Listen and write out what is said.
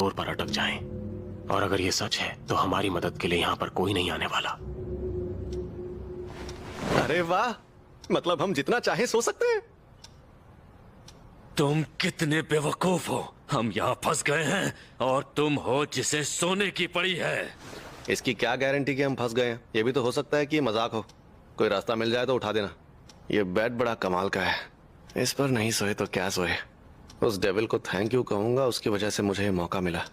तोर पर अटक जाएं। और अगर ये सच है तो हमारी मदद के लिए यहाँ पर कोई नहीं आने वाला। अरे वाह, मतलब हम जितना चाहे सो सकते हैं। तुम कितने बेवकूफ हो। हम यहाँ फंस गए हैं और तुम हो जिसे सोने की पड़ी है। इसकी क्या गारंटी कि हम फंस गए हैं? ये भी तो हो सकता है कि ये मजाक हो। कोई रास्ता मिल जाए तो उठा देना। ये बेड बड़ा कमाल का है, इस पर नहीं सोए तो क्या सोए। उस डेविल को थैंक यू कहूंगा, उसकी वजह से मुझे ये मौका मिला।